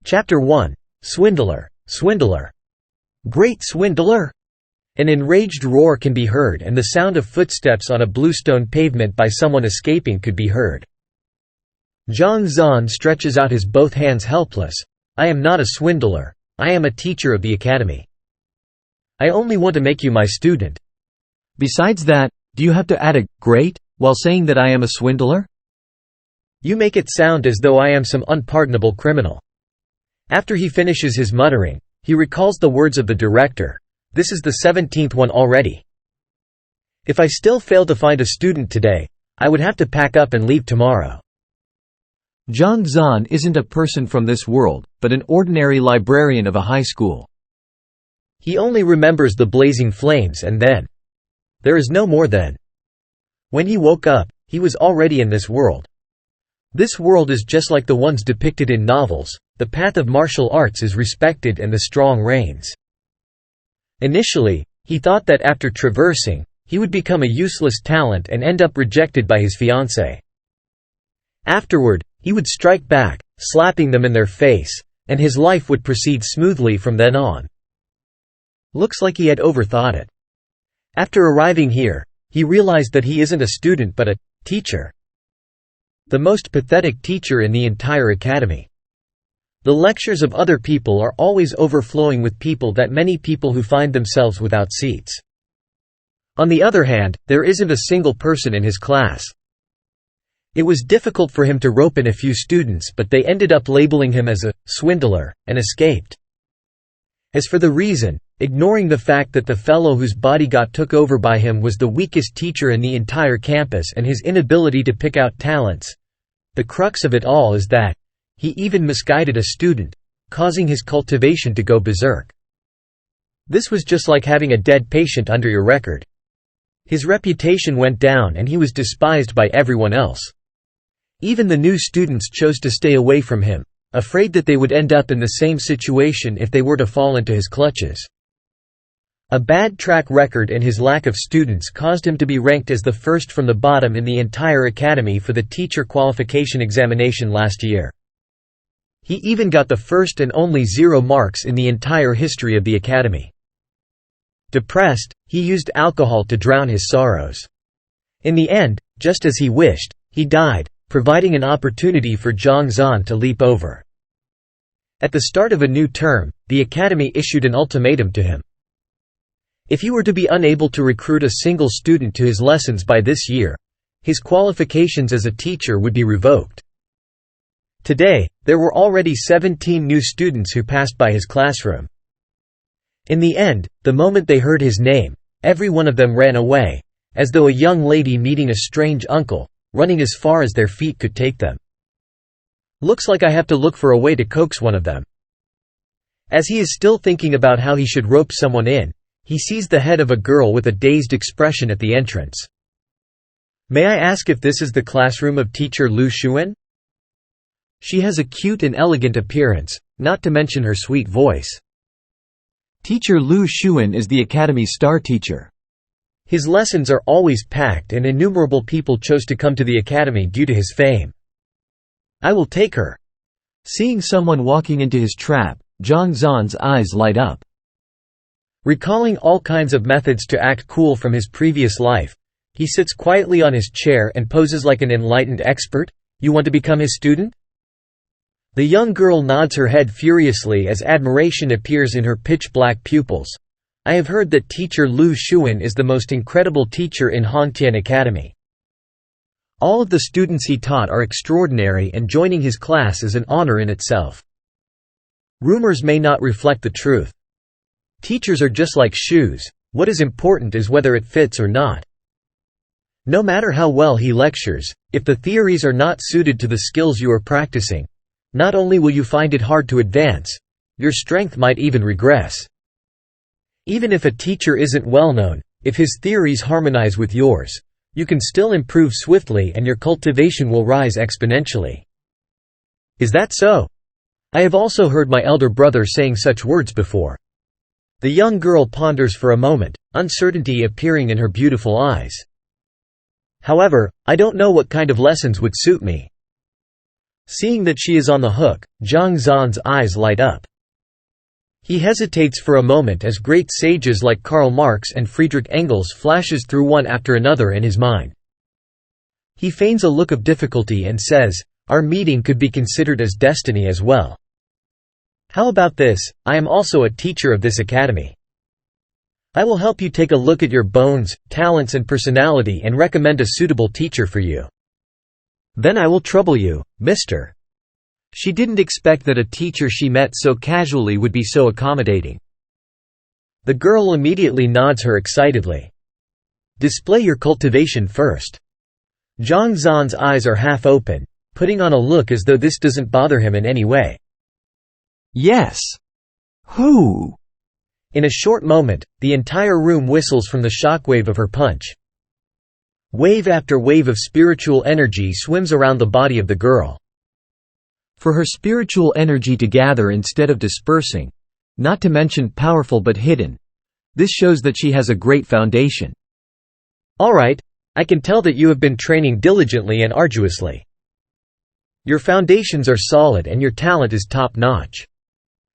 Chapter 1. Swindler, Swindler. Great swindler! An enraged roar can be heard, and the sound of footsteps on a bluestone pavement by someone escaping could be heard. Zhang Xuan stretches out his both hands helpless. I am not a swindler. I am a teacher of the academy. I only want to make you my student. Besides that, do you have to add a great while saying that I am a swindler? You make it sound as though I am some unpardonable criminal. After he finishes his muttering, he recalls the words of the director. This is the 17th one already. If I still fail to find a student today, I would have to pack up and leave tomorrow. Zhang Xuan isn't a person from this world, but an ordinary librarian of a high school. He only remembers the blazing flames, and then there is no more then. When he woke up, he was already in this world. This world is just like the ones depicted in novels. The path of martial arts is respected and the strong reigns. Initially, he thought that after traversing, he would become a useless talent and end up rejected by his fiancée. Afterward, he would strike back, slapping them in their face, and his life would proceed smoothly from then on. Looks like he had overthought it. After arriving here, he realized that he isn't a student but a teacher. The most pathetic teacher in the entire academy. The lectures of other people are always overflowing with people, that many people who find themselves without seats. On the other hand, there isn't a single person in his class. It was difficult for him to rope in a few students, but they ended up labeling him as a swindler, and escaped. As for the reason, ignoring the fact that the fellow whose body got took over by him was the weakest teacher in the entire campus and his inability to pick out talents, the crux of it all is that he even misguided a student, causing his cultivation to go berserk. This was just like having a dead patient under your record. His reputation went down and he was despised by everyone else. Even the new students chose to stay away from him, afraid that they would end up in the same situation if they were to fall into his clutches. A bad track record and his lack of students caused him to be ranked as the first from the bottom in the entire academy for the teacher qualification examination last year. He even got the first and only 0 marks in the entire history of the academy. Depressed, he used alcohol to drown his sorrows. In the end, just as he wished, he died, providing an opportunity for Zhang Xuan to leap over. At the start of a new term, the academy issued an ultimatum to him. If he were to be unable to recruit a single student to his lessons by this year, his qualifications as a teacher would be revoked. Today, there were already 17 new students who passed by his classroom. In the end, the moment they heard his name, every one of them ran away, as though a young lady meeting a strange uncle, running as far as their feet could take them. Looks like I have to look for a way to coax one of them. As he is still thinking about how he should rope someone in, he sees the head of a girl with a dazed expression at the entrance. May I ask if this is the classroom of teacher Lu Xuan? She has a cute and elegant appearance, not to mention her sweet voice. Teacher Lu Xuan is the academy's star teacher. His lessons are always packed and innumerable people chose to come to the academy due to his fame. I will take her. Seeing someone walking into his trap, Zhang Xuan's eyes light up. Recalling all kinds of methods to act cool from his previous life, he sits quietly on his chair and poses like an enlightened expert. You want to become his student? The young girl nods her head furiously as admiration appears in her pitch-black pupils. I have heard that teacher Lu Xuan is the most incredible teacher in Haotian Academy. All of the students he taught are extraordinary, and joining his class is an honor in itself. Rumors may not reflect the truth. Teachers are just like shoes. What is important is whether it fits or not. No matter how well he lectures, if the theories are not suited to the skills you are practicing, not only will you find it hard to advance, your strength might even regress. Even if a teacher isn't well known, if his theories harmonize with yours, you can still improve swiftly and your cultivation will rise exponentially. Is that so? I have also heard my elder brother saying such words before. The young girl ponders for a moment, uncertainty appearing in her beautiful eyes. However, I don't know what kind of lessons would suit me. Seeing that she is on the hook, Zhang Xuan's eyes light up. He hesitates for a moment as great sages like Karl Marx and Friedrich Engels flashes through one after another in his mind. He feigns a look of difficulty and says, "Our meeting could be considered as destiny as well. How about this, I am also a teacher of this academy. I will help you take a look at your bones, talents and personality and recommend a suitable teacher for you. Then I will trouble you, Mr." She didn't expect that a teacher she met so casually would be so accommodating. The girl immediately nods her excitedly. "Display your cultivation first." Zhang Xuan's eyes are half open, putting on a look as though this doesn't bother him in any way. Yes. Who? In a short moment, the entire room whistles from the shockwave of her punch. Wave after wave of spiritual energy swims around the body of the girl. For her spiritual energy to gather instead of dispersing, not to mention powerful but hidden, this shows that she has a great foundation. All right, I can tell that you have been training diligently and arduously. Your foundations are solid and your talent is top-notch.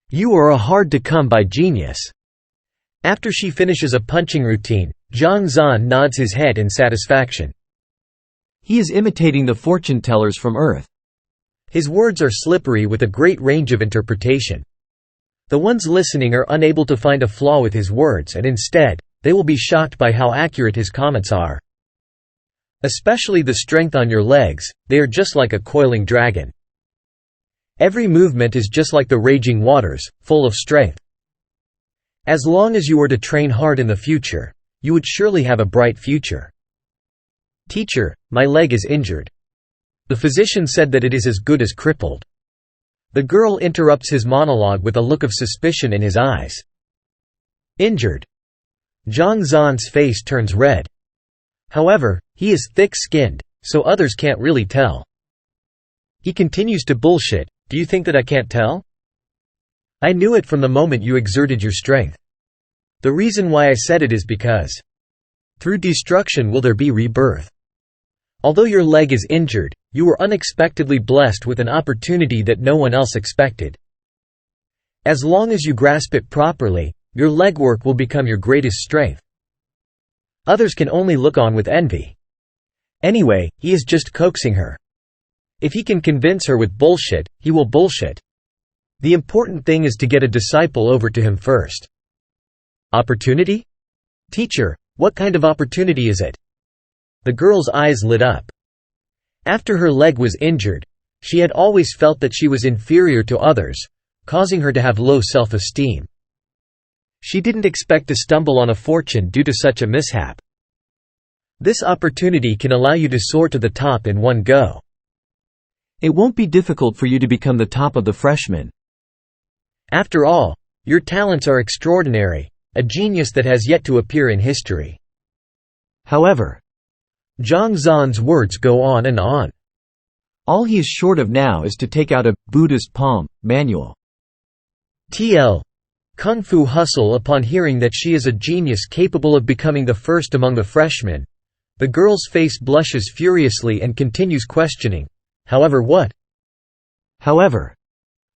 You are a hard-to-come-by genius. After she finishes a punching routine, Zhang Xuan nods his head in satisfaction. He is imitating the fortune tellers from Earth. His words are slippery with a great range of interpretation. The ones listening are unable to find a flaw with his words and instead, they will be shocked by how accurate his comments are. Especially the strength on your legs, they are just like a coiling dragon. Every movement is just like the raging waters, full of strength. As long as you were to train hard in the future, you would surely have a bright future. Teacher, my leg is injured. The physician said that it is as good as crippled. The girl interrupts his monologue with a look of suspicion in his eyes. Injured? Zhang Xuan's face turns red. However, he is thick-skinned, so others can't really tell. He continues to bullshit. Do you think that I can't tell? I knew it from the moment you exerted your strength. The reason why I said it is because through destruction will there be rebirth. Although your leg is injured, you were unexpectedly blessed with an opportunity that no one else expected. As long as you grasp it properly, your legwork will become your greatest strength. Others can only look on with envy. Anyway, he is just coaxing her. If he can convince her with bullshit, he will bullshit. The important thing is to get a disciple over to him first. Opportunity? Teacher, what kind of opportunity is it? The girl's eyes lit up. After her leg was injured, she had always felt that she was inferior to others, causing her to have low self-esteem. She didn't expect to stumble on a fortune due to such a mishap. This opportunity can allow you to soar to the top in one go. It won't be difficult for you to become the top of the freshmen. After all, your talents are extraordinary, a genius that has yet to appear in history. However, Zhang Xuan's words go on and on. All he is short of now is to take out a Buddhist palm manual. TL. Kung Fu Hustle. Upon hearing that she is a genius capable of becoming the first among the freshmen, the girl's face blushes furiously and continues questioning. However what? However.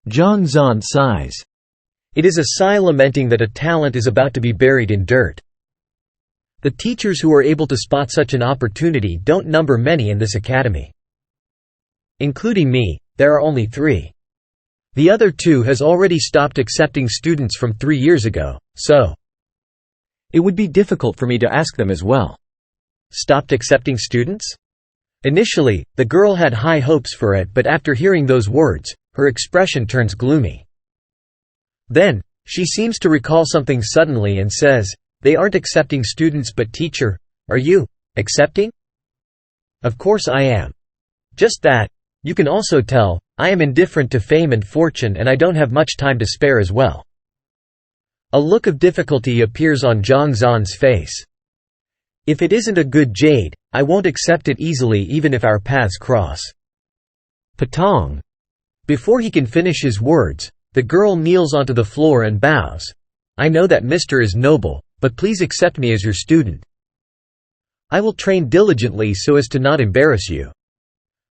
Zhang Xuan sighs. It is a sigh lamenting that a talent is about to be buried in dirt. The teachers who are able to spot such an opportunity don't number many in this academy. Including me, there are only 3. The other 2 has already stopped accepting students from 3 years ago, so it would be difficult for me to ask them as well. Stopped accepting students? Initially, the girl had high hopes for it, but after hearing those words, her expression turns gloomy. Then, she seems to recall something suddenly and says, "They aren't accepting students, but teacher, are you accepting?" Of course I am. Just that. You can also tell, I am indifferent to fame and fortune and I don't have much time to spare as well. A look of difficulty appears on Zhang Xuan's face. If it isn't a good jade, I won't accept it easily even if our paths cross. Patong. Before he can finish his words, the girl kneels onto the floor and bows. I know that Mr. is noble, but please accept me as your student. I will train diligently so as to not embarrass you.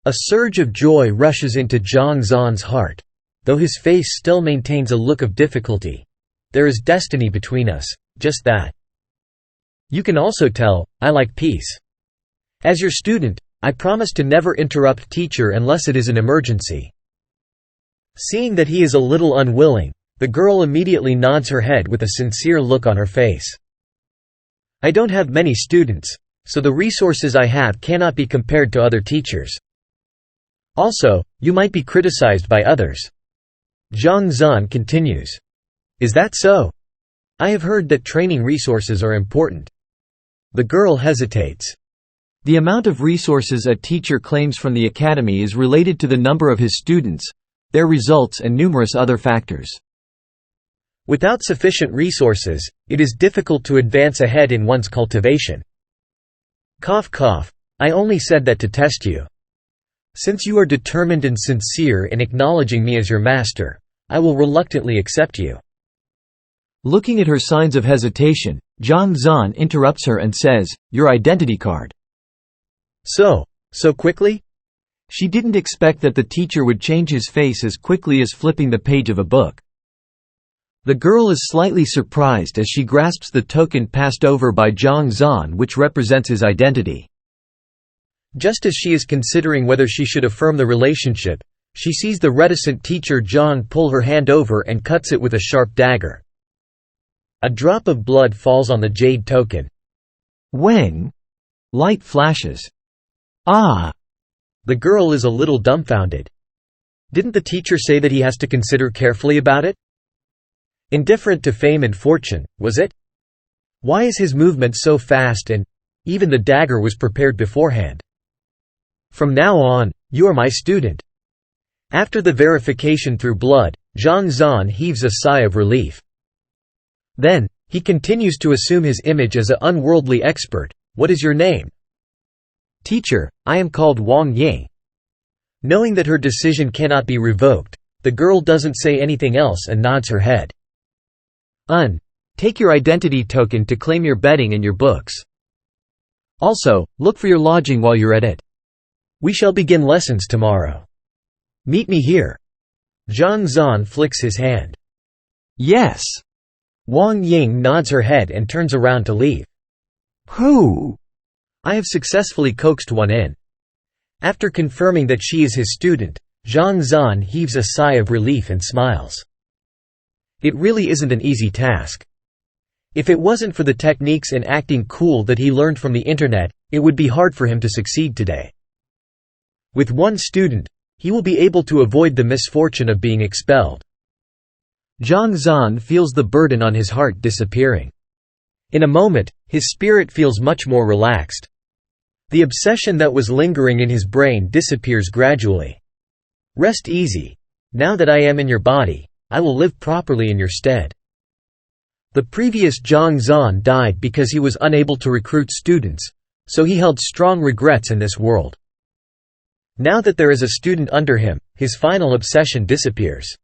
A surge of joy rushes into Zhang Xuan's heart. Though his face still maintains a look of difficulty. There is destiny between us, just that. You can also tell, I like peace. As your student, I promise to never interrupt teacher unless it is an emergency. Seeing that he is a little unwilling, the girl immediately nods her head with a sincere look on her face. I don't have many students, so the resources I have cannot be compared to other teachers. Also, you might be criticized by others. Zhang Xuan continues. Is that so? I have heard that training resources are important. The girl hesitates. The amount of resources a teacher claims from the academy is related to the number of his students, their results and numerous other factors. Without sufficient resources, it is difficult to advance ahead in one's cultivation. Cough cough, I only said that to test you. Since you are determined and sincere in acknowledging me as your master, I will reluctantly accept you. Looking at her signs of hesitation, Zhang Xuan interrupts her and says, your identity card. So quickly? She didn't expect that the teacher would change his face as quickly as flipping the page of a book. The girl is slightly surprised as she grasps the token passed over by Zhang Xuan, which represents his identity. Just as she is considering whether she should affirm the relationship, she sees the reticent teacher Zhang pull her hand over and cuts it with a sharp dagger. A drop of blood falls on the jade token. Wang! Light flashes. Ah! The girl is a little dumbfounded. Didn't the teacher say that he has to consider carefully about it? Indifferent to fame and fortune, was it? Why is his movement so fast and even the dagger was prepared beforehand? From now on, you are my student. After the verification through blood, Zhang Xuan heaves a sigh of relief. Then, he continues to assume his image as an unworldly expert. What is your name? Teacher, I am called Wang Ying. Knowing that her decision cannot be revoked, the girl doesn't say anything else and nods her head. Take your identity token to claim your bedding and your books. Also, look for your lodging while you're at it. We shall begin lessons tomorrow. Meet me here. Zhang Xuan flicks his hand. Yes. Wang Ying nods her head and turns around to leave. Who? I have successfully coaxed one in. After confirming that she is his student, Zhang Xuan heaves a sigh of relief and smiles. It really isn't an easy task. If it wasn't for the techniques in acting cool that he learned from the internet, it would be hard for him to succeed today. With one student, he will be able to avoid the misfortune of being expelled. Zhang Xuan feels the burden on his heart disappearing. In a moment, his spirit feels much more relaxed. The obsession that was lingering in his brain disappears gradually. Rest easy. Now that I am in your body, I will live properly in your stead. The previous Zhang Xuan died because he was unable to recruit students, so he held strong regrets in this world. Now that there is a student under him, his final obsession disappears.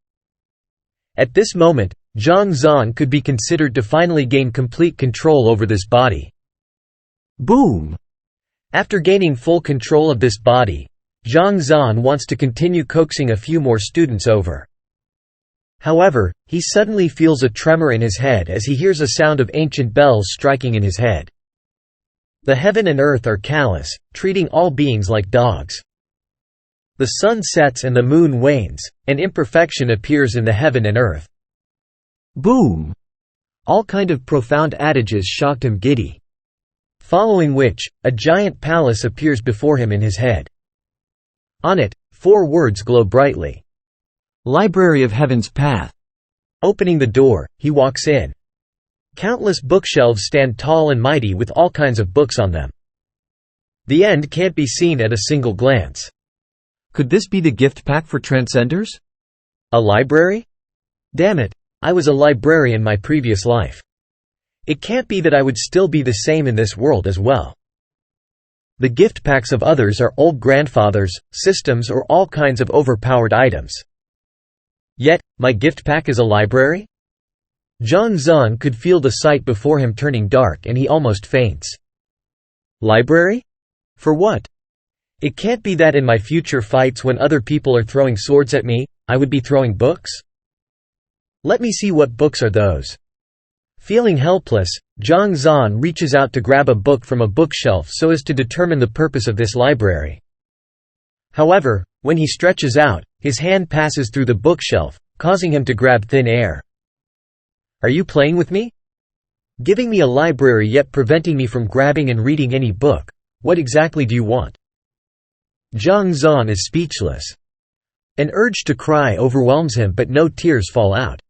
At this moment, Zhang Xuan could be considered to finally gain complete control over this body. Boom! After gaining full control of this body, Zhang Xuan wants to continue coaxing a few more students over. However, he suddenly feels a tremor in his head as he hears a sound of ancient bells striking in his head. The heaven and earth are callous, treating all beings like dogs. The sun sets and the moon wanes, and imperfection appears in the heaven and earth. Boom! All kind of profound adages shocked him giddy. Following which, a giant palace appears before him in his head. On it, 4 words glow brightly. Library of Heaven's Path. Opening the door, he walks in. Countless bookshelves stand tall and mighty with all kinds of books on them. The end can't be seen at a single glance. Could this be the gift pack for Transcenders? A library? Damn it, I was a librarian in my previous life. It can't be that I would still be the same in this world as well. The gift packs of others are old grandfathers, systems or all kinds of overpowered items. Yet, my gift pack is a library? Zhang Xuan could feel the sight before him turning dark and he almost faints. Library? For what? It can't be that in my future fights when other people are throwing swords at me, I would be throwing books? Let me see what books are those. Feeling helpless, Zhang Xuan reaches out to grab a book from a bookshelf so as to determine the purpose of this library. However, when he stretches out, his hand passes through the bookshelf, causing him to grab thin air. Are you playing with me? Giving me a library yet preventing me from grabbing and reading any book. What exactly do you want? Zhang Xuan is speechless. An urge to cry overwhelms him but no tears fall out.